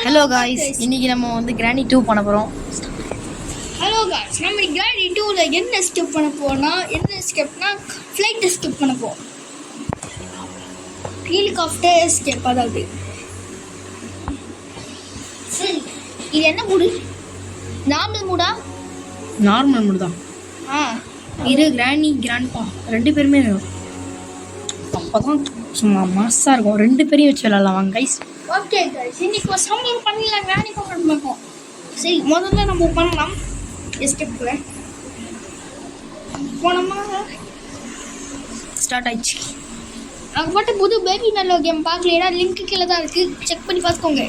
Hello guys, இன்னைக்கு நம்ம வந்து கிராணி 2 பண்ண போகிறோம். ஹலோ காய்ஸ், நம்ம கிராணி 2ல என்ன ஸ்கிப் பண்ண போனா ஃப்ளைட் ஸ்கிப் பண்ண போறோம். Helicopter skip. அதாவது சரி, இது என்ன மூடு? நார்மல் மூடா? நார்மல் மூடு தான். இது கிராண்ட்பா ரெண்டு பேருமே வேணும். அப்போ தான் சும்மா மாசாக இருக்கும். ரெண்டு பேரையும் வச்சு விளாட்லாம் வாங்க கைஸ். ஓகே கைஸ், இன்னைக்கு ஒரு சமையல் பண்ணலாம். கிராணி பார்ப்போம். சரி, முதல்ல நம்ம பண்ணலாம். எஸ்கேப்ல போனோமா? ஸ்டார்ட் ஆயிடுச்சு. நாங்கள் பாட்டு புது பேபி நல்ல கேம் பார்க்கலையா? லிங்க் கீழே தான் இருக்குது, செக் பண்ணி பார்த்துக்கோங்க.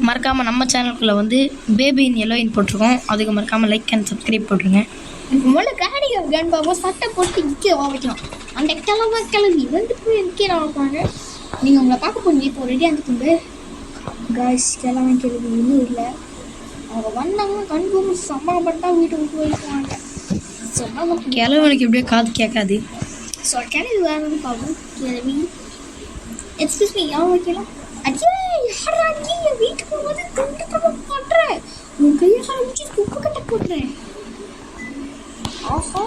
மறக்காமல் நம்ம சேனலுக்குள்ளே வந்து பேபி இன் எல்லோ இன் போட்டிருக்கோம். அதுக்கு மறக்காமல் லைக் அண்ட் சப்ஸ்கிரைப் போட்டுருங்க. முதல்ல கிராணி கேம் பார்ப்போம். சட்டை போட்டு இங்கே வைக்கலாம். அந்த கிளம்பி வந்து போய் கீழே வைப்பாங்க. நீங்கள் உங்களை பார்க்க போனீங்க. இப்போ ரெடியாக இருந்துக்கோங்க காய்ஸ். கிளம்பி இன்னும் இல்லை. அவங்க வந்தாங்கன்னா கன்ஃபார்ம் சம்பளப்பட்டா வீட்டுக்கு போயிருக்காங்க. கிழவனுக்கு எப்படியோ காது கேட்காது. ஸோ கிளம்பி வேணும்னு பார்ப்போம். கிளம்பி எக்ஸ்கியூஸ் மீ, யாரும் வைக்கலாம். அடியே யாரா நீ வீட்டுக்கு போகும்போது துண்டு தரம் போட்டுறேன். உன் கையை காமிச்சு உப்பு கட்ட போட்டுறேன். ஆஹா,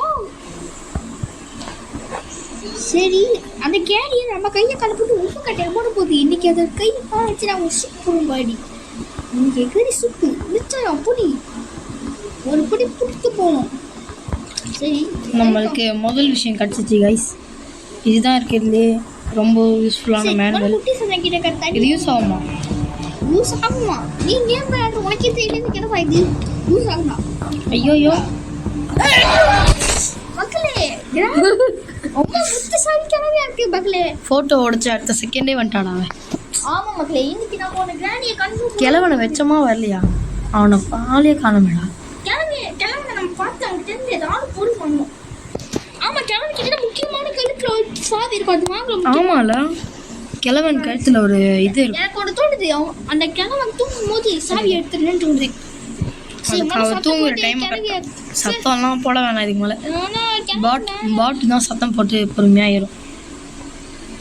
சரி, அந்த கேரியை நம்ம கையை கலப்பிட்டு உப்பு கட்டையை போட போகுது. இன்னைக்கு அதை கை வச்சு நான் சூப்பரும் பாடி. இன்னைக்கு எகரி சூப்பு நிச்சயம் பொடி ஒரு பொடி பிடித்து போகணும். சரி, நம்மளுக்கு முதல் விஷயம் கிடச்சிச்சு கைஸ். இதுதான் இருக்கிறதுலே ரொம்ப யூஸ்ஃபுல்லான மேனுவல். இது யூஸ் ஆகுமா? யூஸ் ஆகுமா? நீ கேம் விளையாடுற உனக்கே தெரியல. கிடவா இது யூஸ் ஆகுமா? ஐயோ மக்களே, ரொம்ப புத்திசாலி கிளவியா இருக்கு மக்களே. ஃபோட்டோ உடச்சு அடுத்த செகண்டே வந்துட்டான் அவன். ஆமா மக்களே, இன்னைக்கு நம்ம ஒரு கிராணியை கன்ஃபார்ம். கிழவனை வெச்சமா வரலையா? அவனை பாலே காணமேடா. கிளம்பி நம்ம பார்த்து அவங்க தெரிஞ்சு ஏதாவது பொருள் வாங்கணும். ஆமா, கிளம்பி கிட்ட முக்கியமான கழுத்துல ஒரு சாவி இருக்கும். அது வாங்கலாம். ஆமால, கிழவன் கழுத்துல ஒரு இது இருக்கு. எனக்கு ஒன்று தோணுது, அந்த கிழவன் தூங்கும் போது சாவி எடுத்துருன்னு தோணுது. தூங்குற டைம் சத்தம்லாம் போட வேணாம். இதுக்கு மேலே பாட்டு தான் சத்தம் போட்டு பொறுமையாக ஏறும்.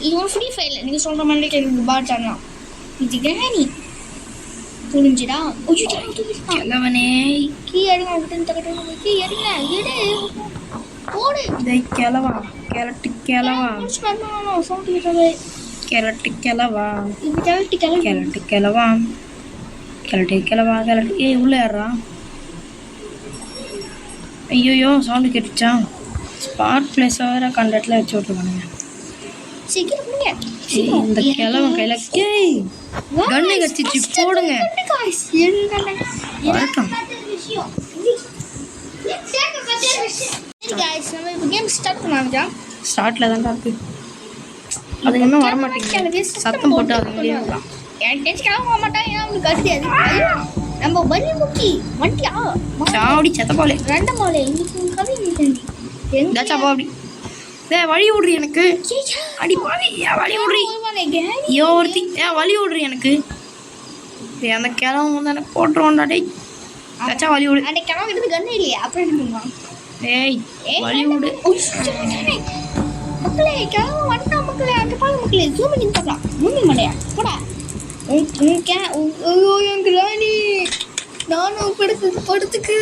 இது ஒரு ஃப்ரீ ஃபயரில் நீங்கள் சொல்கிற மாதிரி கேட்குது. பாட் ஆடலாம். இது கிராணி புரிஞ்சுடா. கிழவனே கீ எடுங்க. அவங்ககிட்ட தக்கட்டும். கீ எடுங்க. எடு போடு. இதை கிழவா கிளட்டு கிழவா சவுண்ட் கிட்டவே கிளட்டு கிழவா இது கிளட்டு கிளம்பி கிளட்டு கிழவா கிளட்டு கிழவா கிளட்டு. ஏய் உள்ள ஏறா. ஐயோயோ சவுண்டு கேட்டுச்சா? ஸ்பாட் பிளேஸ் வேறு கண்டட்டில் வச்சு விட்ருக்கானுங்க. இந்த கிழவன் கையில் கண்ணு கடிச்சிச்சு. போடுங்க. வரட்டும். ஸ்டார்ட்ல தான் இருக்கு. அது இன்னும் வர மாட்டேங்குது. சத்தம் போட்டு அது முடியாது. நம்ம வலி முக்கி வண்டியா சாவடி செத்தப்பாலே ரெண்டு மாலை அப்படி வழி விட்றி எனக்கு. அடி பாவி, வழி விட்றி. ஐயோ ஒருத்தி வழி விட்றி எனக்கு. அந்த கிழவன் வந்து எனக்கு போட்டுருவோம்டா. டேய் தச்சா வழி விடு. அந்த கிழவன் கிட்ட கண்ணு இல்லையா? அப்புறம் என்ன பண்ணுவான்? ஏய் வழி விடு மக்களே. கிழவன் வண்டா மக்களே. அந்த பால் மக்களே ஜூம் பண்ணி பார்க்கலாம். பூமி மலையா போடா. ஐயோ என் கிராணி நானும் படுத்துக்கு.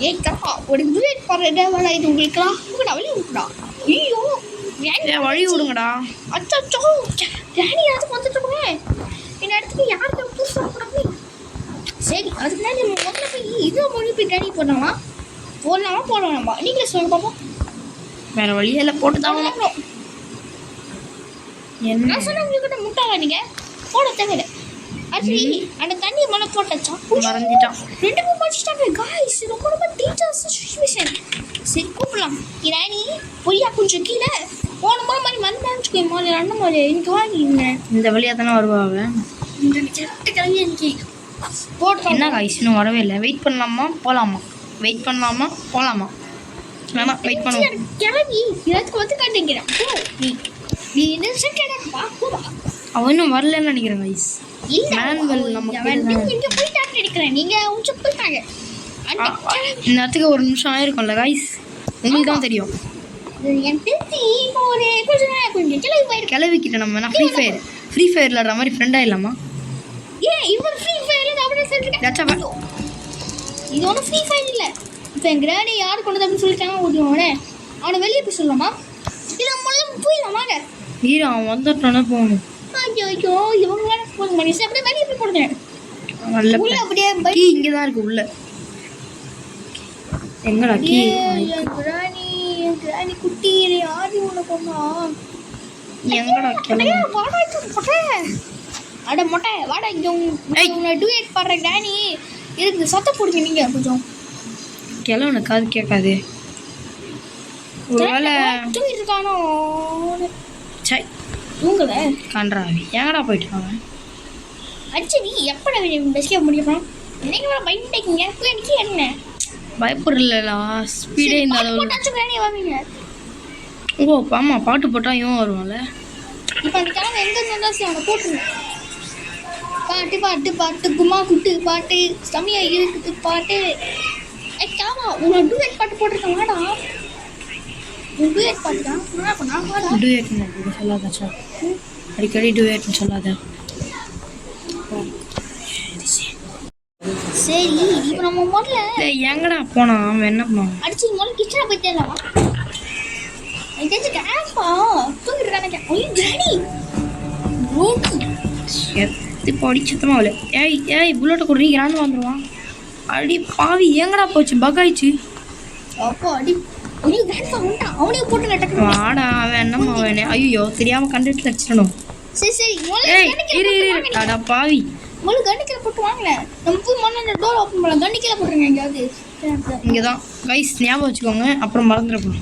ஏக்கா ஒரு டூயட் பாடுறா வேலை இது உங்களுக்குலாம். உங்கடா வழி விட்டுடா. ஐயோ வழி விடுங்கடா. அச்சோ கிராணி யாருக்கு வந்துட்டுருக்கோமே. இந்த இடத்துக்கு யாருக்கு புதுசாக போடாமே. சரி, அதுக்கு முன்னாடி நம்ம முதல்ல போய் இதோ மொழி போய் கிராணி போடலாமா? நீங்களே சொல்லுங்க பார்ப்போம். வேற வழியில போட்டு தான் என்ன நான் சொன்ன உங்ககிட்ட முட்டாளா நீங்கள் போட தேவையில்லை. அது அந்த தண்ணி மேலே போட்டாச்சா? மறந்துட்டான். ரெண்டு பேரும் படிச்சுட்டாங்க காய்ஸ். ரொம்ப டீச்சர்ஸ் சுச்சுவேஷன். சரி கூப்பிடலாம். கிராணி பொய்யா கொஞ்சம் கீழே போனமா மாதிரி வந்தான்னு மாதிரி அண்ணன் மாதிரி எனக்கு வாங்கிங்க. இந்த வழியாக தானே வருவாங்க. இந்த கரெக்டு கிளம்பி எனக்கு போட்டு. என்ன காய்ஸ் இன்னும் வரவே இல்லை. வெயிட் பண்ணலாமா போகலாமா? வெயிட் பண்ணலாமா போகலாமா? வேணா வெயிட் பண்ணுவோம். கிளம்பி எல்லாத்துக்கும் வந்து காட்டுங்கிறேன். நீ என்ன கேட்டா போவா. அவன் இன்னும் வரலன்னு நினைக்கிறேன் கைஸ். மேனுவல் நமக்கு இங்கே போயிட்டான்னு நினைக்கிறேன். நீங்கள் கொஞ்சம் போயிட்டாங்க. இந்த இடத்துக்கு ஒரு நிமிஷம் ஆயிருக்கும்ல கைஸ். உங்களுக்கு தான் தெரியும். என் திருத்தி ஒரு கொஞ்சம் கிளவி போயிருக்கு. கிளவிக்கிட்ட நம்ம ஃப்ரீ ஃபயர் ஃப்ரீ ஃபயர் விளாடுற மாதிரி ஃப்ரெண்டாக இல்லாமா? ஏன் இவன் ஃப்ரீ ஃபயர்ல அப்படியே சொல்லிருக்கேன். இது ஒன்றும் ஃப்ரீ ஃபயர் இல்லை. இப்போ என் கிராடி யார் கொண்டது அப்படின்னு சொல்லிட்டாங்க ஓடுவானே, அவனை வெளியே போய் சொல்லலாமா? இது நம்மளால போயிடலாமாங்க? ஈரா அவன் வந்துட்டானே போகணும். ஐயோ ஐயோ இவங்க வேற போதும் மணி அப்படியே வெளியே போய் போடுங்க. நல்ல உள்ள அப்படியே கீ இங்கே தான் இருக்கு உள்ள. எங்கடா கீ? கிராணி குட்டி யாரு உன்னை கொண்டா? எங்கடா கிளம்பு? அட மொட்டை வாடா இங்கே உன்னை டூயட் பாடுற கிராணி இருக்கு. சத்தம் போடுங்க நீங்கள் கொஞ்சம். கிளம்புன காது கேட்காது. ஒருவேளை தூங்கிட்டு இருக்கானோ? சை தூங்கல கன்றாவி. எங்கடா போயிட்டு அவன்? அடிச்சு நீ எப்போ பெஸ்டியாக முடியுமா? நீங்கள் பயந்துட்டீங்க எனக்கு என்ன பயப்படலா? ஸ்பீடே இந்த அளவு. வாங்க. ஓ ஆமாம், பாட்டு போட்டால் இவன் வருவான்ல. இப்போ அந்த கிழமை எங்கே இருந்தாலும் அவனை போட்டுருங்க. பாட்டு பாட்டு பாட்டு குமா குட்டு பாட்டு சமயம் இருக்குது பாட்டு. கிழமா உங்களை டூயட் பாட்டு போட்டிருக்கேன். வாடா டூயட் பாட்டு தான் வாடா. டூயட்னு சொல்லாதாச்சா? அடிக்கடி டூயட்னு சொல்லாத. சரி இப்போ நம்ம முதல்ல எங்கடா போனா அவன்? என்ன பண்ணான்? அடிச்சு முதல்ல கிச்சனை போய் தேடலாமா? எனக்கு தெரிஞ்சு கேப்பா தூங்கிட்டு இருக்கானே. ஐயோ ஜாடி செத்து படிச்சத்தமா அவளை. ஏய் புல்லட்டை கூட நீங்கிறான்னு வந்துடுவான். அடி பாவி எங்கடா போச்சு? பக் ஆயிடுச்சு. அப்போ அடி ஐயோ கேப்பா வந்துட்டான். அவனையும் போட்டு நட்டக்கு வாடா. அவன் என்னம்மா அவனே? ஐயோ தெரியாமல் கண்டுட்டு வச்சிடணும். சரி சரி ஏய் இரு அடா பாவி. முதல்ல கண்டிக்கல போட்டு வாங்கல. நம்ம போய் முதல்ல டோர் ஓப்பன் பண்ணலாம். கண்டிக்கல போட்டுருங்க எங்கேயாவது. இங்கே தான் கைஸ், ஞாபகம் வச்சுக்கோங்க, அப்புறம் மறந்துடப்போம்.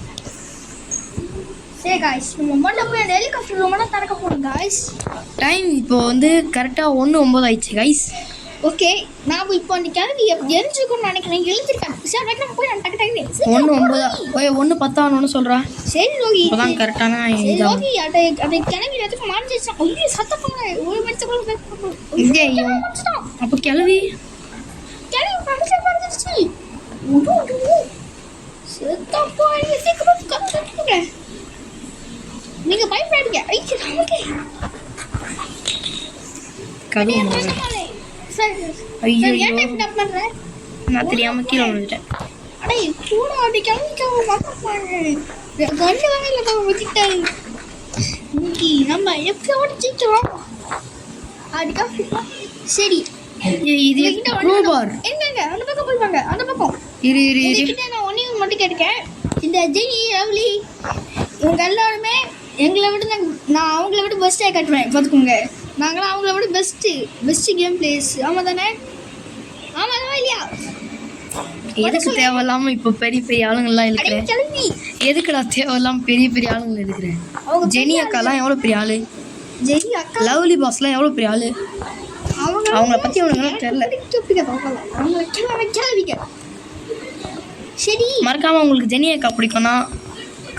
சரி காய்ஸ் நம்ம முதல்ல போய் அந்த ஹெலிகாப்டர் ரூம் தான் திறக்க போகிறோம் காய்ஸ். டைம் இப்போ வந்து கரெக்டாக 1:09 ஆயிடுச்சு கைஸ். ஓகே நான் இப்போ அந்த கிளம்பி எரிஞ்சுக்கணும்னு நினைக்கிறேன். எழுதிருக்கேன். சரி ரைட் நம்ம போய் நான் டக்கு டக்கு 1:09 1:10 சொல்கிறா. சரி ரோகி இப்போதான் கரெக்டான ரோகி அதை கிளம்பி இடத்துக்கு மாறிச்சிருச்சா. ஐயோ சத்தம் பண்ணுங்க. ஒரு மணிக்கு இங்கே அப்போ கிளவி படுத்து படுத்துருச்சு. செத்தப்போ சீக்கிரம் கற்றுங்க. நீங்க பயப்படாதீங்க. ஐயோ நமக்கு கதவு. ஐயோ நான் தெரியாம கீழே விழுந்துட்டேன். அடே கூட அப்படி கிளம்பிக்காம பார்க்க கண்டு வாங்கல வச்சுட்டாரு. இன்னைக்கு நம்ம எப்படியோட ஜெயிச்சோம். அதுக்கப்புறம் சரி இது க்ரோபார். என்னங்க அந்த பக்கம் போய் வாங்க. அந்த பக்கம் இரு நான் ஒன்றையும் மட்டும் கேட்கேன். இந்த ஜெனி ரவுலி இவங்க எல்லாருமே எங்களை விட நான் அவங்கள விட பெஸ்ட்டாக கட்டுவேன் பார்த்துக்கோங்க. நாங்களாம் அவங்கள விட பெஸ்ட்டு கேம் பிளேஸ். ஆமாம் தானே? ஆமாம் தானே இல்லையா? எதுக்கு தேவையில்லாம இப்போ பெரிய பெரிய ஆளுங்கள்லாம் இருக்கிறேன்? கிளம்பி எதுக்குடா தேவையில்லாம பெரிய பெரிய ஆளுங்க இருக்கிறேன்? அவங்க ஜெனி அக்காலாம் எவ்வளோ பெரிய ஆளு? ஜெனி அக்கா லவ்லி பாஸ்லாம் எவ்வளோ பெரிய ஆளு? அவங்கள பற்றி அவனுங்களாம் தெரியல. கிளம்பிக்க. சரி மறக்காம உங்களுக்கு ஜெனி அக்கா பிடிக்கும்னா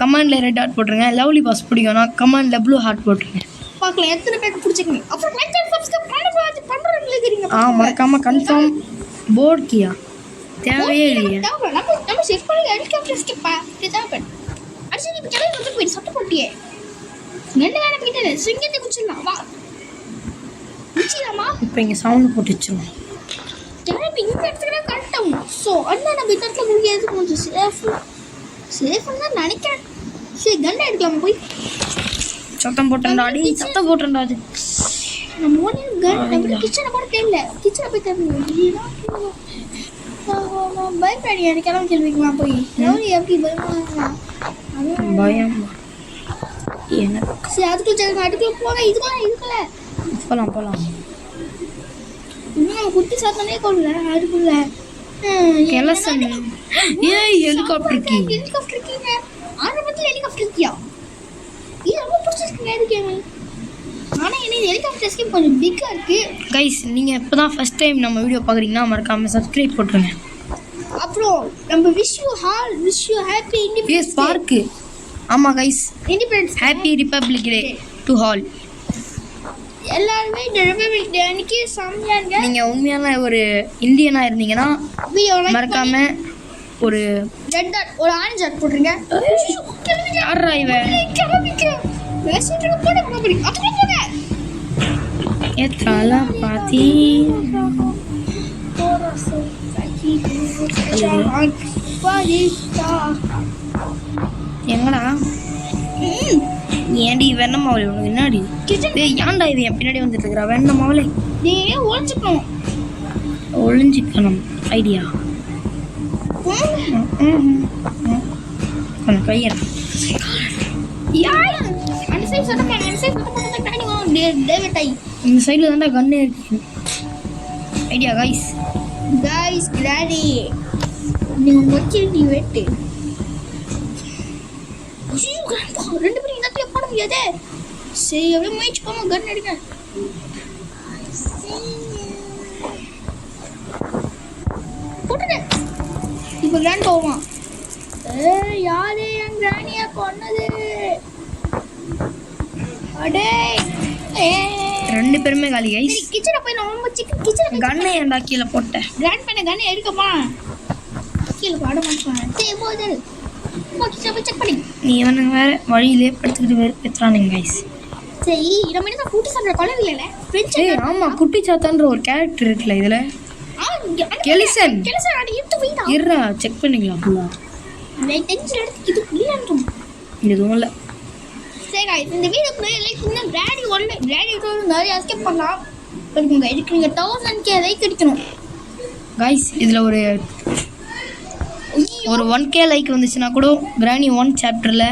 கமெண்டில் ரெட் ஹார்ட் போட்டுருங்க. லவ்லி பாஸ் பிடிக்கும்னா கமெண்டில் ப்ளூ ஹார்ட் போட்டுருங்க. பார்க்கலாம் எத்தனை பேருக்கு பிடிச்சிக்கணும். அப்புறம் லைக் அண்ட் சப்ஸ்கிரைப் பண்ணுறவங்களே தெரியுங்க. மறக்காம கன்ஃபார்ம் போர்ட் கியா தேவையே இல்லையா? நம்ம செட் பண்ணி ஹெலிகாப்டர் ஸ்கிப்பா இதுதான். அடிச்சு இப்போ கிளம்பி வந்து போயிட்டு சட்டை போட்டியே என்ன வேலை போயிட்டு சிங்கத்தை குச்சிடலாம். வா குச்சிடலாமா? இப்போ இங்கே சவுண்டு போட்டு வச்சிருவோம். கிளம்பி இந்த இடத்துல கரெக்டாகும். ஸோ அண்ணா நம்ம இந்த இடத்துல முடியாது கொஞ்சம் சேஃப்னு தான் நினைக்கிறேன். சரி கண்ணை எடுக்கலாமா போய்? சத்தம் போட்டேன்டாடி, சத்தம் போட்டேன்டா. அது நம்ம ஒன்று கன் நம்ம கிச்சனை கூட தெரியல. கிச்சனை போய் தரணும். பயப்படாடி எனக்கு கிளம்பி கேள்விக்கலாம் போய் ரவுலி எப்படி பயம் எனக்கு. சரி அதுக்குள்ள அதுக்குள்ள போங்க. இதுக்குள்ள போகலாம் இன்னும் நம்ம குட்டி சாத்தனே கொள்ள அதுக்குள்ள கெலசன். ஏய் ஹெலிகாப்டர் கீங்க ஆரம்பத்தில் ஹெலிகாப்டர் கியா இது ரொம்ப பிடிச்சிருக்குங்க. எதுக்கு ஆனால் எனக்கு ஹெலிகாப்டர் எஸ்கேப் கொஞ்சம் பிக்காக இருக்குது. கைஸ் நீங்கள் இப்போ தான் ஃபஸ்ட் டைம் நம்ம வீடியோ பார்க்குறீங்கன்னா மறக்காமல் சப்ஸ்கிரைப் போட்டுருங்க. அப்புறம் நம்ம விஷ் யூ ஹாப்பி இண்டிபெண்டன்ஸ் பார்க்கு. ஆமாம் guys, independence happy republic day to all. எல்லாருமே இந்த ரிப்பப்ளிக் டே அன்னைக்கு செம்மையாக நீங்கள் உண்மையான ஒரு இந்தியனாக இருந்தீங்கன்னா மறக்காம ஒரு ரெட் டாட் ஒரு ஆரஞ்சு டாட் போட்டுருங்க. யாரா இவன்? கிளம்பிக்க பேசிட்டு போட போறீங்க. அதுக்குள்ள போங்க. ஏத்தால பாத்தி எங்கடா ஏன்டி வெண்ண மாவுளை உனக்கு என்னடி ஏன்டா இது என் பின்னாடி வந்துட்டு இருக்கிறா வெண்ண மாவுளை ஒழிச்சுக்கணும் ஒளிஞ்சிக்கணும் ஐடியா கொஞ்சம் கையா இந்த சைடில் தான்டா கண்ணு இருக்கு ஐடியா கைஸ் கிராடி நீங்க வச்சிருக்கீ வெட்டு ரெண்டு பேரும் இனத்தையும் போட முடியாதே சரி அப்படியே முயற்சி பண்ண கன் அடிங்க போட்டுடு இப்போ கிராண்ட் போவான் யாரு என் கிராணியா கொன்னது அடே ரெண்டு பேருமே காலி கைஸ் கிச்சனை போய் நம்ம சிக்கன் கிச்சனை கண்ணை ஏன்டா கீழே போட்டேன் கிராண்ட் பண்ண கண்ணை எடுக்கமா கீழே பாட மாட்டேன் சரி போகுது கிச்சனை போய் செக் பண்ணி நீ இவனுங்க வேற வழியிலே படுத்துக்கிட்டு பேசுறானுங்க கைஸ் சரி நம்ம என்ன கூட்டி சாப்பிட்ற கொலை இல்லைல்ல ஏய் ஆமாம் குட்டி சாத்தான்ற ஒரு கேரக்டர் இருக்குல்ல இதில் கெலிசன் அடி இட்டு போயிடா இருடா செக் பண்ணிக்கலாம் ஃபுல்லாக நான் டென்ஷன் எடுத்து இது இல்லைன்றும் எதுவும் இல்லை சரி இந்த வீடியோக்குள்ளே லைக் இன்னும் கிராடி ஒன்று கிராடி நிறைய எஸ்கேப் பண்ணலாம் இருக்குங்க இதுக்கு நீங்கள் 1000K லைக் அடிக்கணும் கைஸ் இதில் ஒரு 1K லைக் வந்துச்சுன்னா கூட கிராணி 1 சாப்டரில்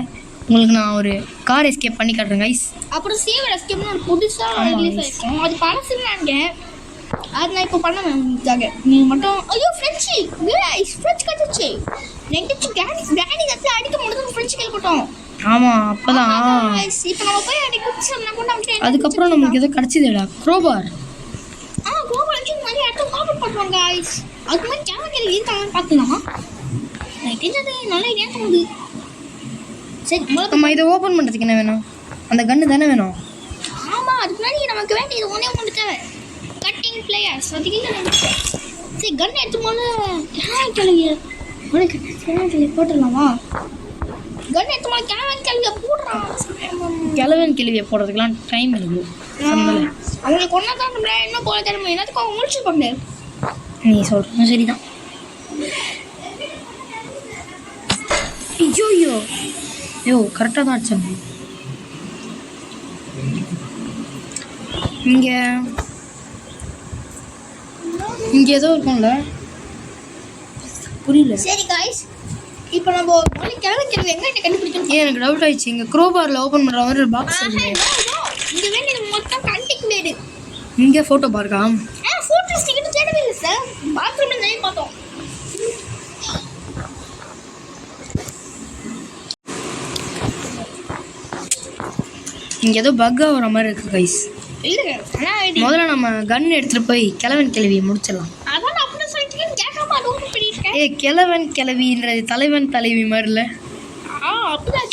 உங்களுக்கு நான் ஒரு கார் எஸ்கேப் பண்ணி காட்டுறேன் கைஸ் அப்புறம் சேவர் எஸ்கேப்னு ஒரு புதுசாக ரிலீஸ் ஆகிருக்கும் அது பழசுன்னு அது நான் இப்போ பண்ண உங்களுக்காக நீங்கள் மட்டும் ஐயோ ஃப்ரெஞ்சு ஃப்ரெஞ்சு கட்டுச்சு நெக்ஸ்ட் கிராணி கட்டி அடிக்க முடியாது ஃப்ரெஞ்சு கேள்விப்பட்டோம் ஆமாம் அப்போதான் இப்போ நம்ம போய் அடிக்க அதுக்கப்புறம் நமக்கு எதோ கிடச்சிதுடா க்ரோபார் க்ரோபார் வச்சு நிறைய இடத்துல காப்பர் பண்ணுவாங்க கைஸ் அதுக்கு மாதிரி கேமரா கேள்வி இருக்காங்கன்னு பார்த்துக்கலாம் எனக்கு தெரிஞ்சது நல்ல ஐடியா தோணுது சரி நம்ம இதை ஓப்பன் பண்ணுறதுக்கு என்ன வேணும் அந்த கன்று தானே வேணும் ஆமாம் அதுக்கு முன்னாடி நமக்கு வேண்டியது ஒன்றே ஒன்று தேவை கட்டிங் பிளேயர்ஸ் அதுக்கு சரி கன் எடுத்து போல கிழவி போட்டுடலாமா கன் எடுத்து போல கிழவியை போடுறான் கிழவன் கிழவியை போடுறதுக்கெலாம் டைம் இருக்குது அவங்களுக்கு ஒன்றா தான் இன்னும் போல திறமை என்னத்துக்கு அவங்க முடிச்சுப்பாங்க நீ சொல்கிறது சரிதான் ஐயோ கரெக்டாக தான் அடிச்சாங்க இங்கே ஏதோ இருக்கும்ல புரியல சரி காய்ஸ் இப்போ நம்ம மொழி கிழவி எங்கே கண்டுபிடிக்கணும் எனக்கு டவுட் ஆயிடுச்சு இங்கே க்ரோபாரில் ஓப்பன் பண்ணுற மாதிரி ஒரு பாக்ஸ் இங்கே வேண்டியது மொத்தம் கண்டிக் பிளேடு இங்கே ஃபோட்டோ பார்க்கா ஃபோட்டோ ஸ்டிக்கெட்டு தேடவே இல்லை சார் பாத்ரூமில் நிறைய பார்த்தோம் இங்கே ஏதோ பக் ஆகிற மாதிரி இருக்குது கைஸ் இல்லை முதல்ல நம்ம கன் எடுத்துகிட்டு போய் கிழவன் கிழவியை முடிச்சிடலாம் அதான் அப்படி சொல்லிட்டு கேட்காம அது ஒன்று பண்ணியிருக்கேன் கிழவன் கிழவின்றது தலைவன் தலைவி மாதிரி இல்லை அப்படிதான்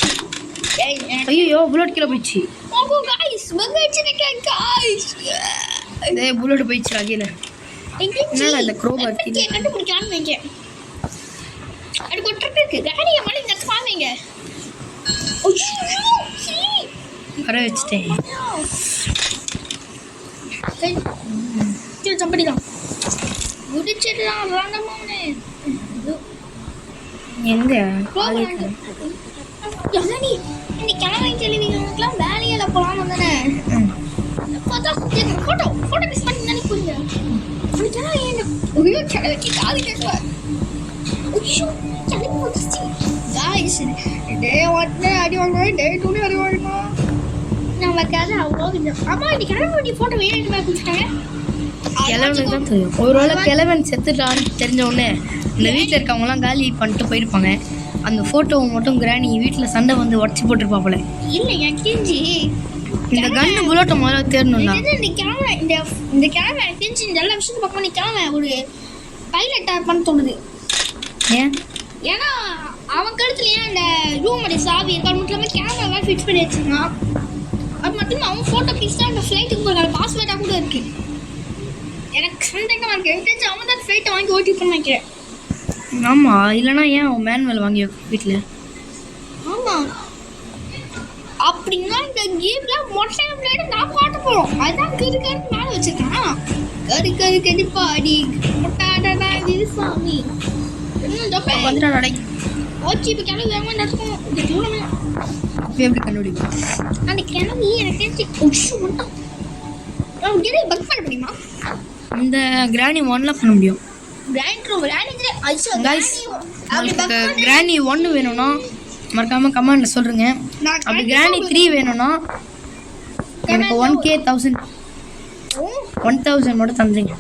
ஐயோ புல்லட் கீழே போயிடுச்சு புல்லட் போயிடுச்சு கீழே என்னடா இந்த க்ரோபார் கண்டுபிடிக்கலாம்னு நினைக்கிறேன் அதுக்கு ஒரு ட்ரிக் இருக்கு காடியை மழை இந்த வாங்க வர வச்சுட்டேன் சம்படிதான் முடிச்சிடலாம் ராண்டமானே எங்க நீ இந்த கிழமை கேள்விங்களுக்குலாம் வேலையில போகலாம் தானே ஃபோட்டோ மிஸ் பண்ணி தானே புரியுது கிழக்கு காது கேட்குவார் டே ஒன்று அடி வாங்குவேன் டே டூ அடி வாங்கணும் நம்ம கதை அவ்வளோ அம்மா இன்னைக்கு கிழமை ஃபோட்டோ வேணும் கொடுத்துட்டாங்க கிழவனுக்கு தான் தெரியும் ஒருவேளை கிழவன் செத்துட்டான்னு தெரிஞ்ச உடனே இந்த வீட்டில் இருக்கவங்கலாம் காலி பண்ணிட்டு போயிருப்பாங்க அந்த ஃபோட்டோவை மட்டும் கிராணி வீட்டில் சண்டை வந்து உடச்சி போட்டிருப்பா போல இல்லை என் கிஞ்சி இந்த கண்ணு புல்லட்டை முதல்ல தேடணும்னா இந்த கேமரா இந்த கேமரா கிஞ்சி இந்த எல்லா விஷயத்தை பார்க்கணும் இந்த கேமரா ஒரு பைலட்டாக இருப்பான்னு தோணுது ஏன்னா அவன் கழுத்துலையே அந்த ரூமோடைய சாவி இருக்கு அது மட்டும் இல்லாமல் கேமரா ஃபிக்ஸ் பண்ணி வச்சுருக்கான் அது மட்டும் அவன் ஃபோட்டோ பீஸ் தான் அந்த ஃப்ளைட்டுக்கு போகிற பாஸ்வேர்டாக கூட இருக்குது எனக்கு சந்தேகமாக இருக்குது எனக்கு தெரிஞ்சு அவன் தான் ஃப்ளைட்டை வாங்கி ஓட்டிருப்பான்னு நினைக்கிறேன் ஆமாம் இல்லைனா ஏன் அவன் மேனுவல் வாங்கி வீட்டில் ஆமாம் அப்படின்னா இந்த கேம்ல மொட்டை பிளேடு நான் பாட்டு போறோம். அதான் கரு மேல வச்சிருக்கான். கரு கடிப்பாடி முட்டாடா இது சாமி. என்ன டப்பே வந்துடா டடை. ஓச்சி இப்ப கிளம்பி வேகமா நடக்கணும். இந்த தூரமே எப்படி கண்டுபிடிக்கும்? அந்த கிளம்பி எனக்கு தெரிஞ்சு உஷு முட்டா. நான் கேரி பக் பண்ண முடியுமா? இந்த கிராணி 1ல பண்ண முடியும். கிராண்ட்ரோ ஐசோ गाइस உங்களுக்கு கிராணி 1 வேணும்னா மறக்காம கமெண்ட்ல சொல்லுங்க. அப்படி கிராணி 3 வேணும்னா எனக்கு 1k 1000 மட்டும் தந்துருங்க.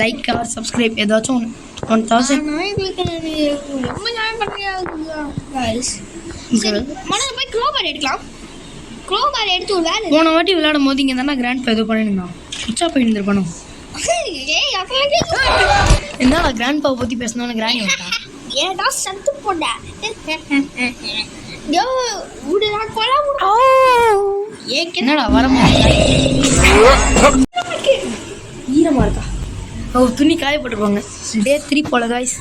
லைக் ஆர் சப்ஸ்கிரைப் ஏதாச்சும் 1000 நான் உங்களுக்கு ரொம்ப ஞாபகம் பண்றியா गाइस. சரி மனோ போய் க்ளோபார் எடுக்கலாம். க்ளோபார் எடுத்து ஒரு வேலை. போன வாட்டி விளையாடும் போது இங்க தான கிராண்ட் பா ஏதோ பண்ணிருந்தான். உச்சா போய் இருந்திருப்பானோ. ஏய் அதெல்லாம் கேட்க என்னடா கிராண்ட் பா பத்தி பேசணும்னு கிராணி வந்துட்டான். ஏடா சத்து போடா. யோ உடா கொலை உடா. என்னடா வரமா ஈரமா இருக்கா? ஓ துணி காய போட்டுருப்பாங்க. டே 3 போல गाइस.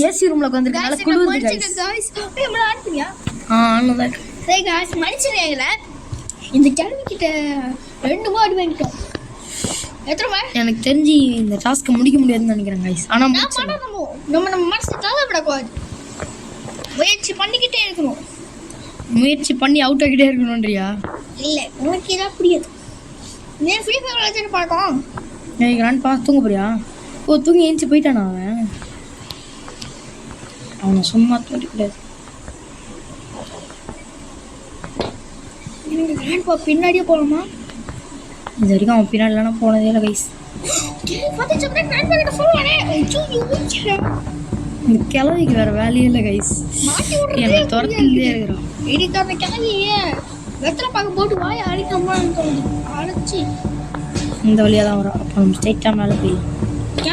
ஏசி ரூம்ல உட்கார்ந்திருக்கனால குளிருது गाइस. गाइस ஏய் நம்மள ஆடுறியா? ஆனதா இருக்கு. சரி गाइस மனுஷனேங்கல இந்த கிளவி கிட்ட 2 வார்டு வாங்கிட்டோம். எத்தனை எனக்கு தெரிஞ்சு இந்த டாஸ்க்கை முடிக்க முடியாதுன்னு நினைக்கிறேன் गाइस. ஆனா நம்ம மனசை தளரவிடக்கூடாது. முயற்சி பண்ணிக்கிட்டே இருக்கணும். முயற்சி பண்ணி அவுட் ஆகிட்டே இருக்கணும்ன்றியா? இல்லை உனக்கு இதாக புரியாது. நீ ஃப்ரீ ஃபயர் விளையாட்டு பார்க்கலாம். ஏய் கிராண்ட் பா தூங்க போறியா? ஓ தூங்கி ஏஞ்சி போயிட்டானா அவனை சும்மா தூக்கிக்கூடாது. எனக்கு கிராண்ட் பா பின்னாடியே போகலாமா? இது வரைக்கும் அவன் பின்னாடி இல்லைனா போனதே இல்லை கைஸ். இந்த கிளவிக்கு வேற வேலையே இல்லை கைஸ். என்னை துரத்திலே இருக்கிறான். இடிக்கான கிளவியே வெத்தலை பார்க்க போட்டு வாயை அடிக்காமன்னு தோணுது. அடைச்சி இந்த வழியாக தான் வரும். அப்போ நம்ம ஸ்ட்ரைட்டாக மேலே போயிடலாம்.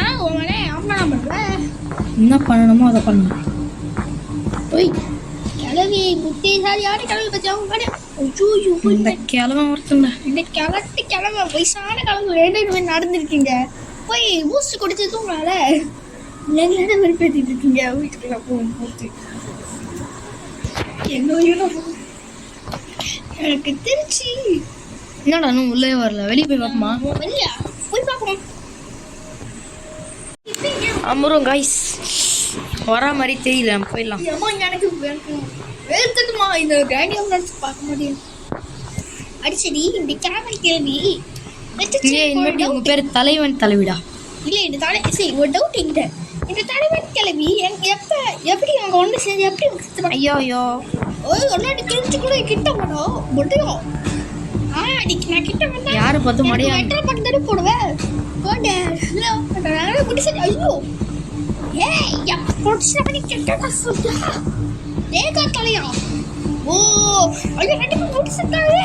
ஏன் உங்களே அம்மா நான் பண்ணுவேன். என்ன பண்ணணுமோ அதை பண்ணணும். போய் கிளவி புத்திசாலியான கிளவி பற்றி அவங்க கடை. இந்த கிழமை ஒருத்தங்க இந்த கிளம்ப வயசான கிளம்பு 2 நடந்துருக்கீங்க. போய் பூஸ்ட் குடிச்சு தூங்கலால. எங்களோட வெறுப்பேற்றிட்டு இருக்கீங்க வீட்டுக்குள்ள போகும்போது. எனக்கு தெரிஞ்சு என்னடா இன்னும் உள்ளே வரல. வெளியே போய் பார்ப்போமா? வெளியா போய் பார்ப்போம். அமரும் காய்ஸ் வரா மாதிரி தெரியல. நம்ம போயிடலாம். ஏமா எனக்கு வேர்த்துட்டுமா இந்த கிராண்டியம் நடத்து பார்க்க முடியும். அடிச்சடி இந்த கேமரா கேள்வி இனிமேட்டு உங்க பேர் தலைவன் தலைவிடா இல்லை. இந்த தலை சரி ஒரு டவுட் என்கிட்ட. இந்த தலைவன் கிளவி எப்படி அவங்க ஒன்று சரி எப்படி ஐயோ ஐயோ ஒன்னாடி தெரிஞ்சு கூட கிட்ட போடும் முடியும். அடிக்கு நான் கிட்ட வந்தா யாரு பார்த்து மடையா வெட்டல் பக்கம் தானே போடுவேன். போட முடிச்சு ஐயோ ஏய் எப்போ போட்டு பண்ணி கிட்ட சொல்றா ஏகா தலையா. ஓ ஐயோ ரெண்டு முடிச்சுட்டாவே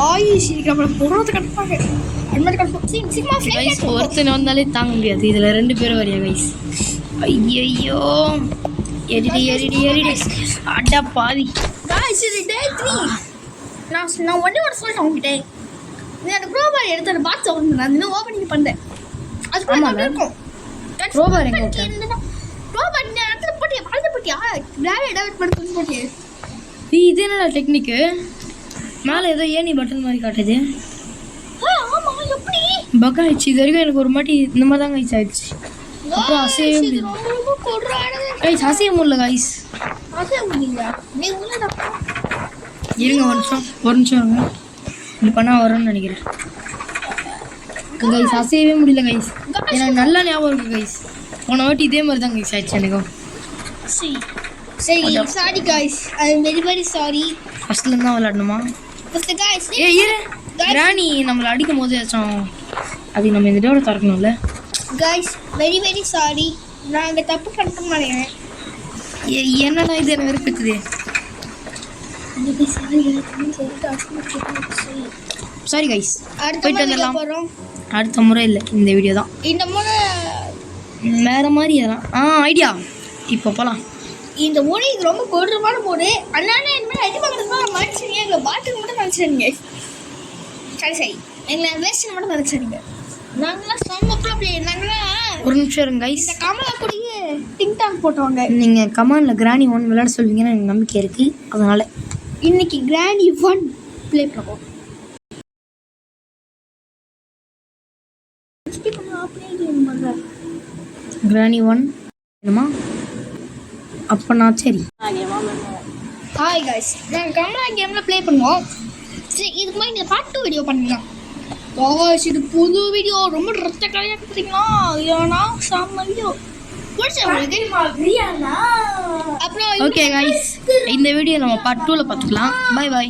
ஆயிஷி நம்மள போறது கட்டப்பாங்க. அன்மட் கட்ட சிக்மா கைஸ் ஒருத்தன் வந்தாலே தாங்க முடியாது. இதுல 2 பேர் வரியா கைஸ். ஐயோ எரிடி அடா பாவி गाइस இது டே 3. நான் ஒண்ணே ஒரு சொல்றேன் உங்ககிட்ட. நீ அந்த க்ரோபார் எடுத்து அந்த பாக்ஸ் ஓபன் பண்ணு. நான் ஓபனிங் பண்ணேன். அது கூட இருக்கும். க்ரோபார் எங்க இருக்கு? க்ரோபார் நீ அந்த போட்டியா பால்ல போட்டியா வேற ஏதாவது பண்ணி போட்டியா? இது என்னடா டெக்னிக்? மேலே ஏதோ ஏணி பட்டன் மாதிரி காட்டுது. ஆமா எப்படி பக் ஆயிடுச்சு. இது வரைக்கும் எனக்கு ஒரு மாட்டி இந்த மாதிரி தான் கைஸ் ஆயிடுச்சு. அப்புறம் அசையவே முடியல ரொம்ப கொட்றானே கைஸ். அசைய முடியல கைஸ். அசைய முடியல. நீ உள்ளடா இருங்க ஒரு நிமிஷம் இருங்க. இது பண்ணா வரும்னு நினைக்கிறேன் கைஸ். அசையவே முடியல கைஸ். எனக்கு நல்லா ஞாபகம் இருக்கு கைஸ். போன வாட்டி இதே மாதிரி தான் கைஸ் ஆயிடுச்சு எனக்கும். சரி sorry guys. I am very very sorry. ஃபர்ஸ்ட்ல இருந்து விளையாடணுமா? ஃபர்ஸ்ட் गाइस இரு ராணி நம்மள அடிக்கும் போது ஏதாச்சும் அது நம்ம இந்த டோரை திறக்கணும்ல गाइस. Very very sorry. நாங்க தப்பு பண்ணிட்டோம் நினைக்கிறேன். என்னடா இது என்ன வெறுப்புக்குது. Sorry guys. போயிட்டு வந்துடலாம். அடுத்த முறை இல்லை இந்த வீடியோ தான். இந்த முறை வேற மாதிரி எதனா ஐடியா. இப்போ போகலாம். இந்த மொழி ரொம்ப கொடூரமான மொழி. அண்ணானே இனிமேல் அடி வாங்குறதுலாம் மனுஷங்க எங்களை பாட்டுக்கு மட்டும் நினச்சிடுங்க. சரி எங்களை வேஸ்ட் மட்டும் நினச்சிடுங்க. நாங்களாம் செம்ம ப்ராப்ளம். நாங்களாம் ஒரு நிமிஷம் இருங்க கைஸ். இந்த கமலா கூடயே டிங் டாங் போட்டவங்க. நீங்கள் கமாண்டில் கிராணி 1 விளையாட சொல்வீங்கன்னு எனக்கு நம்பிக்கை இருக்குது. அதனால் இன்னைக்கு கிராண்டி 1 ப்ளே பண்ணுவோம். கிராணி 1 வேணுமா? அப்பனா சரி. ஹாய் காய்ஸ், நாங்கள் கமலா கேமில் ப்ளே பண்ணுவோம். சரி, இதுக்கு மாதிரி இந்த பார்ட் 2 வீடியோ பண்ணலாம். காய்ஸ், இது புது வீடியோ, ரொம்ப ரத்த கலையாக பார்த்தீங்களா? ஏன்னா செம்ம வீடியோ ஓகே கைஸ், இந்த வீடியோ நம்ம பார்ட் 2ல பார்த்துக்கலாம். Bye bye.